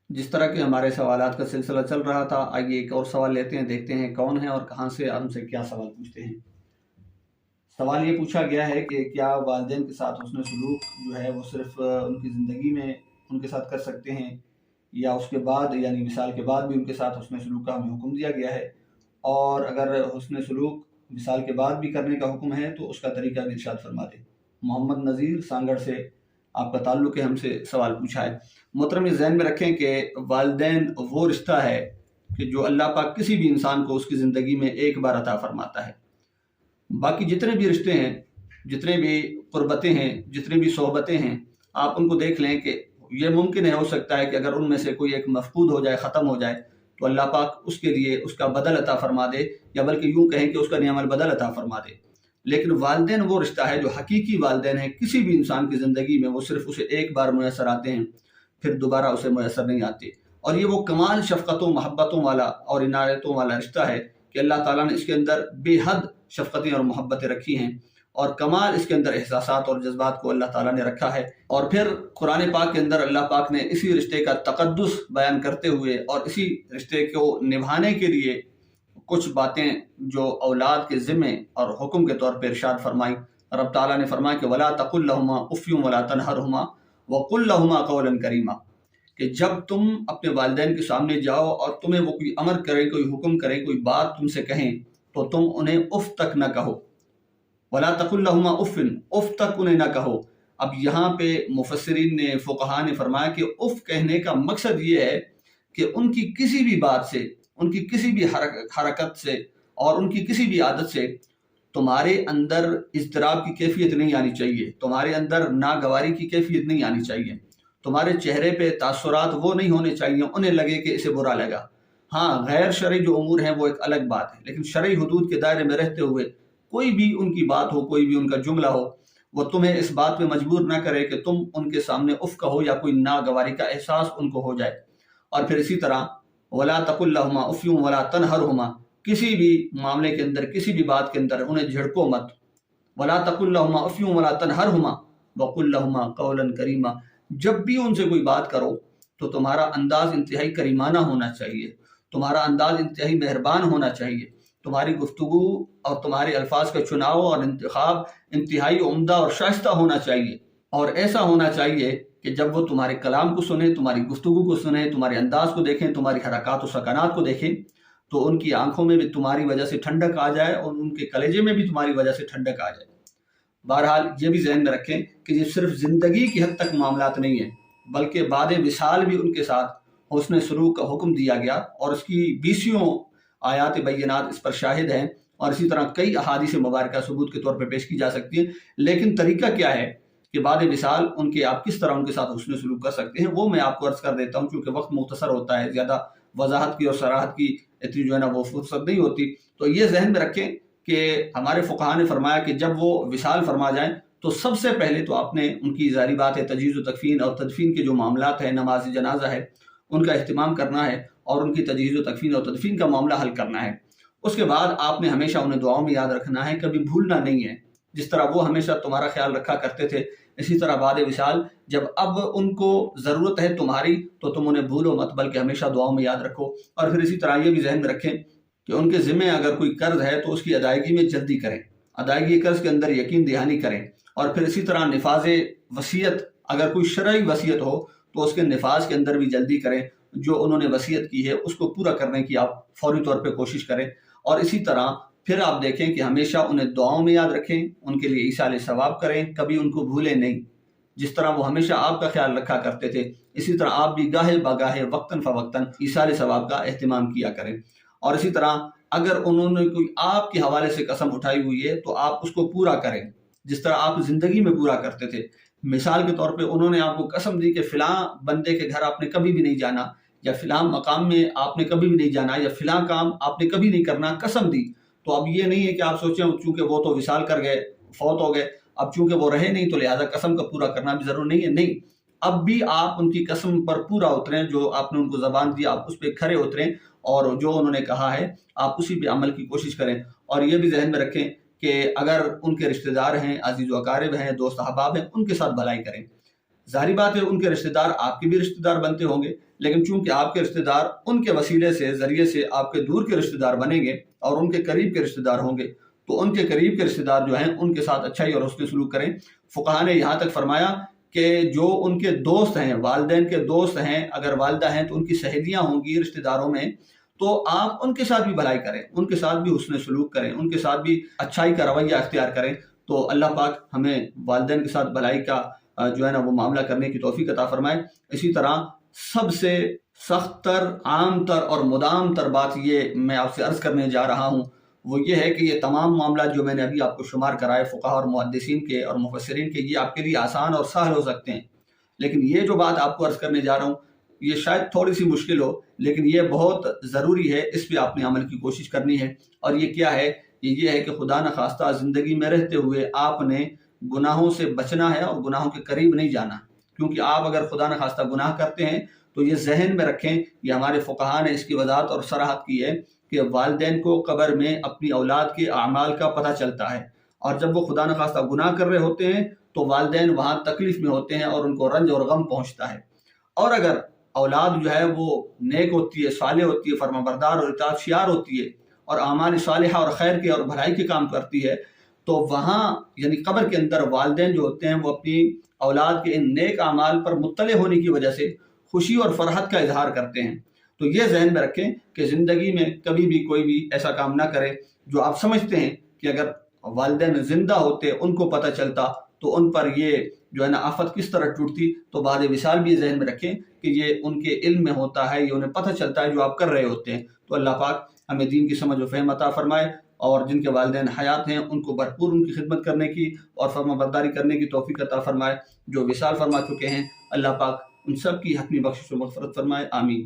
جس طرح کے ہمارے سوالات کا سلسلہ چل رہا تھا، آئیے ایک اور سوال لیتے ہیں، دیکھتے ہیں کون ہے اور کہاں سے ہم سے کیا سوال پوچھتے ہیں۔ سوال یہ پوچھا گیا ہے کہ کیا والدین کے ساتھ حسن سلوک جو ہے وہ صرف ان کی زندگی میں ان کے ساتھ کر سکتے ہیں، یا اس کے بعد یعنی وصال کے بعد بھی ان کے ساتھ حسن سلوک کا ہمیں حکم دیا گیا ہے؟ اور اگر حسن سلوک وصال کے بعد بھی کرنے کا حکم ہے تو اس کا طریقہ بھی ارشاد فرما دیں۔ محمد نذیر سانگڑ سے آپ کا تعلق ہے، ہم سے سوال پوچھا ہے۔ محترم، یہ ذہن میں رکھیں کہ والدین وہ رشتہ ہے کہ جو اللہ پاک کسی بھی انسان کو اس کی زندگی میں ایک بار عطا فرماتا ہے۔ باقی جتنے بھی رشتے ہیں، جتنے بھی قربتیں ہیں، جتنی بھی صحبتیں ہیں، آپ ان کو دیکھ لیں کہ یہ ممکن ہے، ہو سکتا ہے کہ اگر ان میں سے کوئی ایک مفقود ہو جائے، ختم ہو جائے، تو اللہ پاک اس کے لیے اس کا بدل عطا فرما دے، یا بلکہ یوں کہیں کہ اس کا نعم البدل عطا فرما دے۔ لیکن والدین وہ رشتہ ہے جو حقیقی والدین ہیں، کسی بھی انسان کی زندگی میں وہ صرف اسے ایک بار میسر آتے ہیں، پھر دوبارہ اسے میسر نہیں آتے۔ اور یہ وہ کمال شفقتوں، محبتوں والا اور عنایتوں والا رشتہ ہے کہ اللہ تعالیٰ نے اس کے اندر بے حد شفقتیں اور محبتیں رکھی ہیں، اور کمال اس کے اندر احساسات اور جذبات کو اللہ تعالیٰ نے رکھا ہے۔ اور پھر قرآن پاک کے اندر اللہ پاک نے اسی رشتے کا تقدس بیان کرتے ہوئے اور اسی رشتے کو نبھانے کے لیے کچھ باتیں جو اولاد کے ذمے اور حکم کے طور پہ ارشاد فرمائی۔ رب تعالیٰ نے فرمایا کہ وَلَا تَقُلْ لَهُمَا أُفٍّ وَلَا تَنْهَرْهُمَا وَقُلْ لَهُمَا قَوْلًا كَرِيمًا، کہ جب تم اپنے والدین کے سامنے جاؤ اور تمہیں وہ کوئی امر کرے، کوئی حکم کرے، کوئی بات تم سے کہیں، تو تم انہیں اف تک نہ کہو۔ وَلَا تَقُلْ لَهُمَا أُفٍّ، اف تک انہیں نہ کہو۔ اب یہاں پہ مفسرین نے، فقہاء نے فرمایا کہ اف کہنے کا مقصد یہ ہے کہ ان کی کسی بھی بات سے، ان کی کسی بھی حرکت سے اور ان کی کسی بھی عادت سے تمہارے اندر اضطراب کی کیفیت نہیں آنی چاہیے، تمہارے اندر ناگواری کی کیفیت نہیں آنی چاہیے، تمہارے چہرے پہ تاثرات وہ نہیں ہونے چاہیے، انہیں لگے کہ اسے برا لگا۔ ہاں، غیر شرعی جو امور ہیں وہ ایک الگ بات ہے، لیکن شرعی حدود کے دائرے میں رہتے ہوئے کوئی بھی ان کی بات ہو، کوئی بھی ان کا جملہ ہو، وہ تمہیں اس بات پہ مجبور نہ کرے کہ تم ان کے سامنے اف کہو یا کوئی ناگواری کا احساس ان کو ہو جائے۔ اور پھر اسی طرح وَلَا تَقُلْ لَهُمَا أُفٍّ وَلَا تَنْهَرْهُمَا، کسی بھی معاملے کے اندر، کسی بھی بات کے اندر انہیں جھڑکو مت۔ وَلَا تَقُلْ لَهُمَا أُفٍّ وَلَا تَنْهَرْهُمَا وَقُلْ لَهُمَا قَوْلًا كَرِيمًا، جب بھی ان سے کوئی بات کرو تو تمہارا انداز انتہائی کریمانہ ہونا چاہیے، تمہارا انداز انتہائی مہربان ہونا چاہیے، تمہاری گفتگو اور تمہارے الفاظ کا چناؤ اور انتخاب انتہائی عمدہ اور شائستہ ہونا چاہیے، اور ایسا ہونا چاہیے کہ جب وہ تمہارے کلام کو سنیں، تمہاری گفتگو کو سنیں، تمہارے انداز کو دیکھیں، تمہاری حرکات و سکنات کو دیکھیں، تو ان کی آنکھوں میں بھی تمہاری وجہ سے ٹھنڈک آ جائے اور ان کے کلیجے میں بھی تمہاری وجہ سے ٹھنڈک آ جائے۔ بہرحال یہ بھی ذہن میں رکھیں کہ یہ صرف زندگی کی حد تک معاملات نہیں ہیں، بلکہ بعد وصال بھی ان کے ساتھ حسن سلوک کا حکم دیا گیا، اور اس کی 20 آیات بینات اس پر شاہد ہیں، اور اسی طرح کئی احادیث مبارکہ ثبوت کے طور پہ پیش کی جا سکتی ہیں۔ لیکن طریقہ کیا ہے کہ بعد وصال ان کے آپ کس طرح ان کے ساتھ حسن سلوک کر سکتے ہیں، وہ میں آپ کو عرض کر دیتا ہوں، چونکہ وقت مختصر ہوتا ہے، زیادہ وضاحت کی اور صراحت کی اتنی جو ہے نا وہ فرصت نہیں ہوتی۔ تو یہ ذہن میں رکھیں کہ ہمارے فقہاء نے فرمایا کہ جب وہ وصال فرما جائیں تو سب سے پہلے تو آپ نے ان کی ظاہری بات ہے تجہیز و تکفین اور تدفین کے جو معاملات ہیں، نماز جنازہ ہے، ان کا اہتمام کرنا ہے، اور ان کی تجہیز و تکفین اور تدفین کا معاملہ حل کرنا ہے۔ اس کے بعد آپ نے ہمیشہ انہیں دعاؤں میں یاد رکھنا ہے، کبھی بھولنا نہیں ہے۔ جس طرح وہ ہمیشہ تمہارا خیال رکھا کرتے تھے، اسی طرح بعد وصال جب اب ان کو ضرورت ہے تمہاری تو تم انہیں بھولو مت، بلکہ ہمیشہ دعاؤں میں یاد رکھو۔ اور پھر اسی طرح یہ بھی ذہن میں رکھیں کہ ان کے ذمے اگر کوئی قرض ہے تو اس کی ادائیگی میں جلدی کریں، ادائیگی قرض کے اندر یقین دہانی کریں۔ اور پھر اسی طرح نفاذ وصیت، اگر کوئی شرعی وصیت ہو تو اس کے نفاذ کے اندر بھی جلدی کریں، جو انہوں نے وصیت کی ہے اس کو پورا کرنے کی آپ فوری طور پہ کوشش کریں۔ اور اسی طرح پھر آپ دیکھیں کہ ہمیشہ انہیں دعاؤں میں یاد رکھیں، ان کے لیے ایصال ثواب کریں، کبھی ان کو بھولیں نہیں۔ جس طرح وہ ہمیشہ آپ کا خیال رکھا کرتے تھے، اسی طرح آپ بھی گاہے بگاہے وقتاً فوقتاً ایصال ثواب کا اہتمام کیا کریں۔ اور اسی طرح اگر انہوں نے کوئی آپ کے حوالے سے قسم اٹھائی ہوئی ہے تو آپ اس کو پورا کریں، جس طرح آپ زندگی میں پورا کرتے تھے۔ مثال کے طور پہ انہوں نے آپ کو قسم دی کہ فلاں بندے کے گھر آپ نے کبھی بھی نہیں جانا، یا فلاں مقام میں آپ نے کبھی بھی نہیں جانا، یا فلاں کام آپ نے کبھی نہیں کرنا، قسم دی۔ تو اب یہ نہیں ہے کہ آپ سوچیں چونکہ وہ تو وصال کر گئے، فوت ہو گئے، اب چونکہ وہ رہے نہیں تو لہٰذا قسم کا پورا کرنا بھی ضرور نہیں ہے۔ نہیں، اب بھی آپ ان کی قسم پر پورا اتریں، جو آپ نے ان کو زبان دی آپ اس پہ کھرے اتریں، اور جو انہوں نے کہا ہے آپ اسی پہ عمل کی کوشش کریں۔ اور یہ بھی ذہن میں رکھیں کہ اگر ان کے رشتہ دار ہیں، عزیز و اقارب ہیں، دوست احباب ہیں، ان کے ساتھ بھلائی کریں۔ ظاہری بات ہے ان کے رشتہ دار آپ کے بھی رشتہ دار بنتے ہوں گے، لیکن چونکہ آپ کے رشتہ دار ان کے وسیلے سے ذریعے سے آپ کے دور کے رشتہ دار بنیں گے اور ان کے قریب کے رشتہ دار ہوں گے، تو ان کے قریب کے رشتہ دار جو ہیں ان کے ساتھ اچھائی اور حسن سلوک کریں۔ فقہا نے یہاں تک فرمایا کہ جو ان کے دوست ہیں، والدین کے دوست ہیں، اگر والدہ ہیں تو ان کی سہیلیاں ہوں گی رشتہ داروں میں، تو آپ ان کے ساتھ بھی بھلائی کریں، ان کے ساتھ بھی حسن سلوک کریں، ان کے ساتھ بھی اچھائی کا رویہ اختیار کریں۔ تو اللہ پاک ہمیں والدین کے ساتھ بھلائی کا جو ہے نا وہ معاملہ کرنے کی توفیق عطا فرمائے۔ اسی طرح سب سے سخت تر، عام تر اور مدام تر بات یہ میں آپ سے عرض کرنے جا رہا ہوں، وہ یہ ہے کہ یہ تمام معاملات جو میں نے ابھی آپ کو شمار کرائے فقہا اور محدثین کے اور مفسرین کے، یہ آپ کے لیے آسان اور سہل ہو سکتے ہیں، لیکن یہ جو بات آپ کو عرض کرنے جا رہا ہوں یہ شاید تھوڑی سی مشکل ہو، لیکن یہ بہت ضروری ہے، اس پہ آپ نے عمل کی کوشش کرنی ہے۔ اور یہ کیا ہے؟ یہ ہے کہ خدا نخواستہ زندگی میں رہتے ہوئے آپ نے گناہوں سے بچنا ہے اور گناہوں کے قریب نہیں جانا، کیونکہ آپ اگر خدا نخواستہ گناہ کرتے ہیں تو یہ ذہن میں رکھیں، یہ ہمارے فقہا نے اس کی وضاحت اور صراحت کی ہے کہ والدین کو قبر میں اپنی اولاد کے اعمال کا پتہ چلتا ہے، اور جب وہ خدا نخواستہ گناہ کر رہے ہوتے ہیں تو والدین وہاں تکلیف میں ہوتے ہیں اور ان کو رنج اور غم پہنچتا ہے۔ اور اگر اولاد جو ہے وہ نیک ہوتی ہے، صالح ہوتی ہے، فرمانبردار اور اطاعت شیار ہوتی ہے اور اعمال صالحہ اور خیر کے اور بھلائی کے کام کرتی ہے، تو وہاں یعنی قبر کے اندر والدین جو ہوتے ہیں وہ اپنی اولاد کے ان نیک اعمال پر مطلع ہونے کی وجہ سے خوشی اور فرحت کا اظہار کرتے ہیں۔ تو یہ ذہن میں رکھیں کہ زندگی میں کبھی بھی کوئی بھی ایسا کام نہ کرے جو آپ سمجھتے ہیں کہ اگر والدین زندہ ہوتے، ان کو پتہ چلتا تو ان پر یہ جو ہے نا آفت کس طرح ٹوٹتی۔ تو بعد وصال بھی ذہن میں رکھیں کہ یہ ان کے علم میں ہوتا ہے، یہ انہیں پتہ چلتا ہے جو آپ کر رہے ہوتے ہیں۔ تو اللہ پاک ہمیں دین کی سمجھ و فہم عطا فرمائے، اور جن کے والدین حیات ہیں ان کو بھرپور ان کی خدمت کرنے کی اور فرما برداری کرنے کی توفیق عطا فرمائے۔ جو وصال فرما چکے ہیں اللہ پاک ان سب کی حتمی بخشش و مغفرت فرمائے، آمین۔